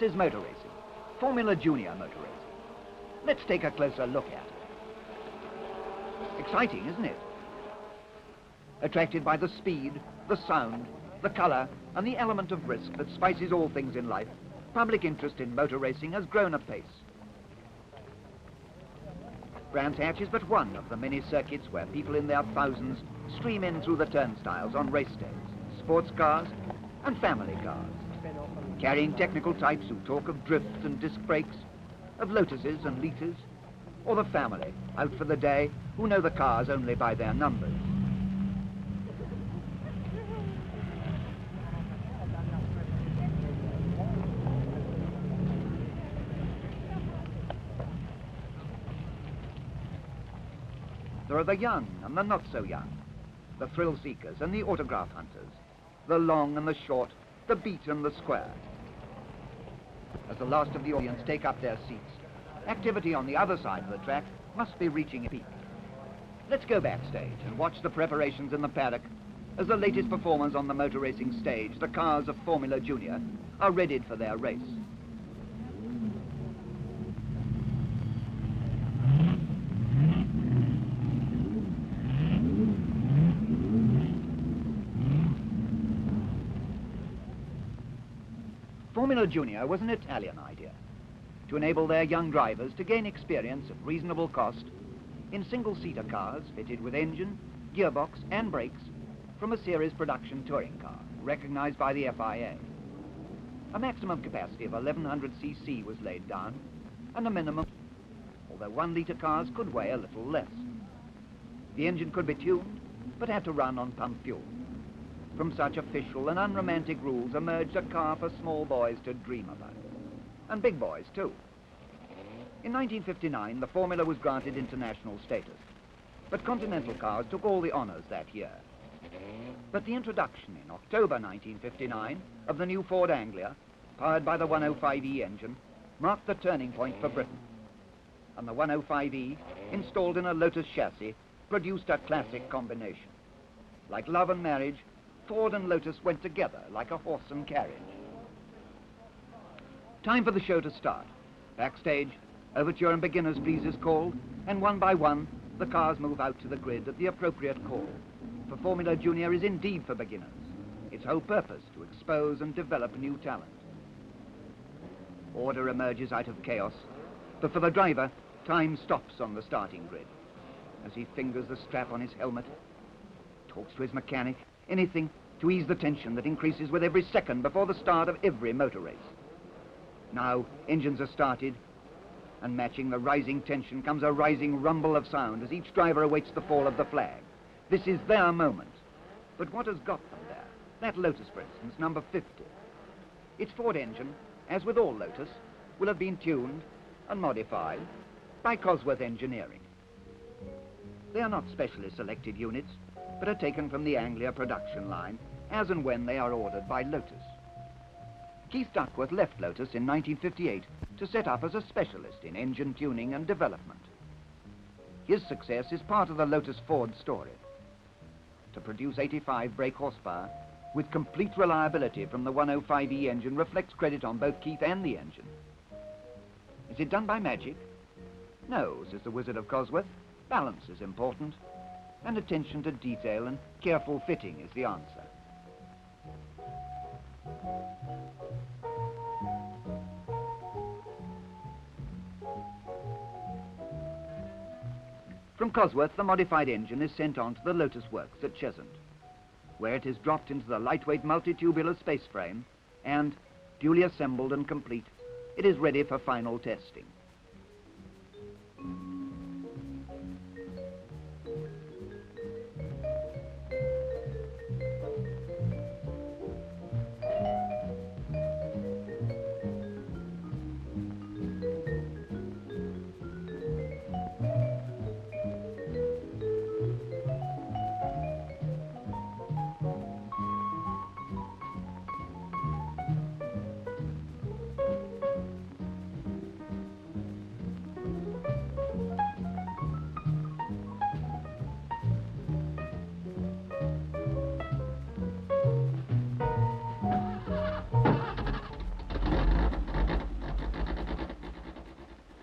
Next is motor racing, Formula Junior motor racing. Let's take a closer look at it. Exciting, isn't it? Attracted by the speed, the sound, the colour, and the element of risk that spices all things in life, public interest in motor racing has grown apace. Brands Hatch is but one of the many circuits where people in their thousands stream in through the turnstiles on race days, sports cars and family cars, carrying technical types who talk of drifts and disc brakes, of Lotuses and Litas, or the family out for the day who know the cars only by their numbers. There are the young and the not so young, the thrill seekers and the autograph hunters, the long and the short, the beat and the square. As the last of the audience take up their seats, activity on the other side of the track must be reaching a peak. Let's go backstage and watch the preparations in the paddock as the latest performers on the motor racing stage, the cars of Formula Junior, are readied for their race. Formula Junior was an Italian idea to enable their young drivers to gain experience at reasonable cost in single-seater cars fitted with engine, gearbox and brakes from a series production touring car recognized by the FIA. A maximum capacity of 1100 cc was laid down and a minimum, although 1-litre cars could weigh a little less. The engine could be tuned but had to run on pump fuel. From such official and unromantic rules emerged a car for small boys to dream about, and big boys too. In 1959, the Formula was granted international status, but Continental cars took all the honours that year. But the introduction in October 1959 of the new Ford Anglia, powered by the 105E engine, marked the turning point for Britain. And the 105E, installed in a Lotus chassis, produced a classic combination. Like love and marriage, Ford and Lotus went together like a horse and carriage. Time for the show to start. Backstage, overture and beginners please is called, and one by one, the cars move out to the grid at the appropriate call. For Formula Junior is indeed for beginners. Its whole purpose to expose and develop new talent. Order emerges out of chaos, but for the driver, time stops on the starting grid. As he fingers the strap on his helmet, talks to his mechanic, anything to ease the tension that increases with every second before the start of every motor race. Now, engines are started, and matching the rising tension comes a rising rumble of sound as each driver awaits the fall of the flag. This is their moment. But what has got them there? That Lotus, for instance, number 50. Its Ford engine, as with all Lotus, will have been tuned and modified by Cosworth Engineering. They are not specially selected units, but are taken from the Anglia production line as and when they are ordered by Lotus. Keith Duckworth left Lotus in 1958 to set up as a specialist in engine tuning and development. His success is part of the Lotus Ford story. To produce 85 brake horsepower with complete reliability from the 105E engine reflects credit on both Keith and the engine. Is it done by magic? No, says the Wizard of Cosworth. Balance is important, and attention to detail and careful fitting is the answer. From Cosworth, the modified engine is sent on to the Lotus Works at Cheshunt, where it is dropped into the lightweight multitubular space frame and, duly assembled and complete, it is ready for final testing.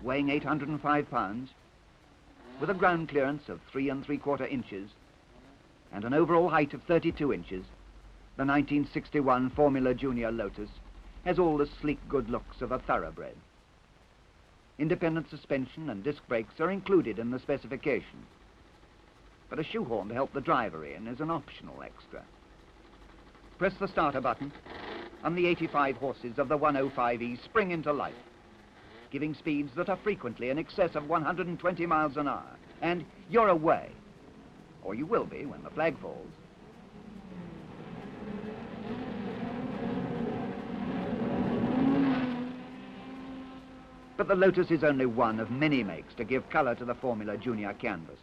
weighing 805 pounds, with a ground clearance of 3 3/4 inches and an overall height of 32 inches, the 1961 Formula Junior Lotus has all the sleek good looks of a thoroughbred. Independent suspension and disc brakes are included in the specification, but a shoehorn to help the driver in is an optional extra. Press the starter button and the 85 horses of the 105E spring into life, giving speeds that are frequently in excess of 120 miles an hour, and you're away, or you will be when the flag falls. But the Lotus is only one of many makes to give colour to the Formula Junior canvas.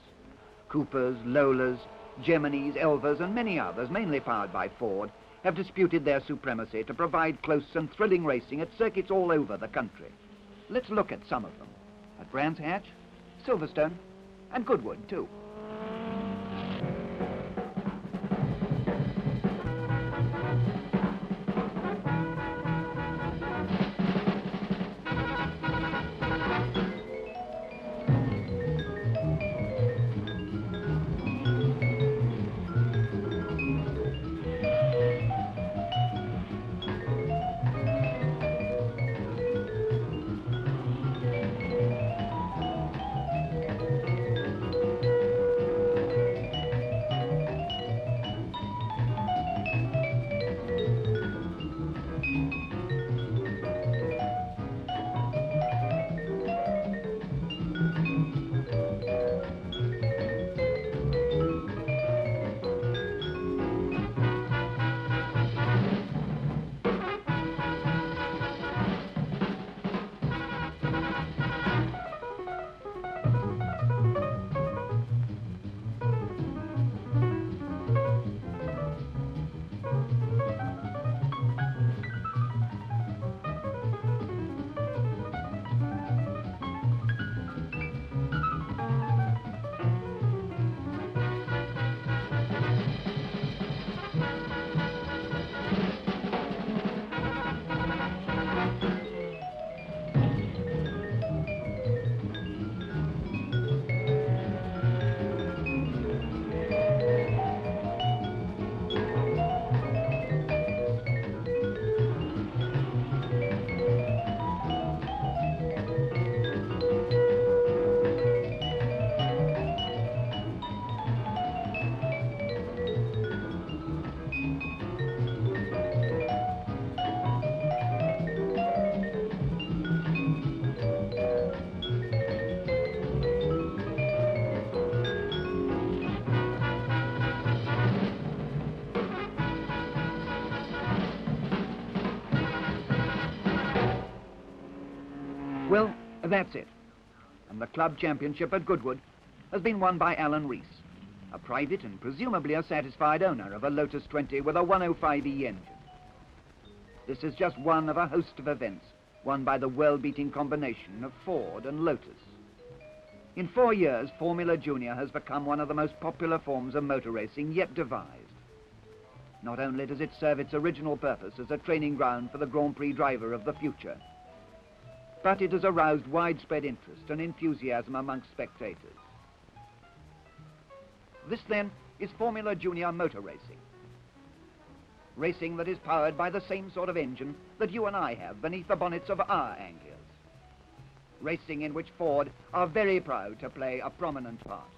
Coopers, Lolas, Geminis, Elvas and many others, mainly powered by Ford, have disputed their supremacy to provide close and thrilling racing at circuits all over the country. Let's look at some of them. At Brands Hatch, Silverstone and Goodwood too. Well, that's it. And the club championship at Goodwood has been won by Alan Rees, a private and presumably a satisfied owner of a Lotus 20 with a 105E engine. This is just one of a host of events won by the world-beating combination of Ford and Lotus. In 4 years, Formula Junior has become one of the most popular forms of motor racing yet devised. Not only does it serve its original purpose as a training ground for the Grand Prix driver of the future, but it has aroused widespread interest and enthusiasm amongst spectators. This, then, is Formula Junior motor racing. Racing that is powered by the same sort of engine that you and I have beneath the bonnets of our Anglias. Racing in which Ford are very proud to play a prominent part.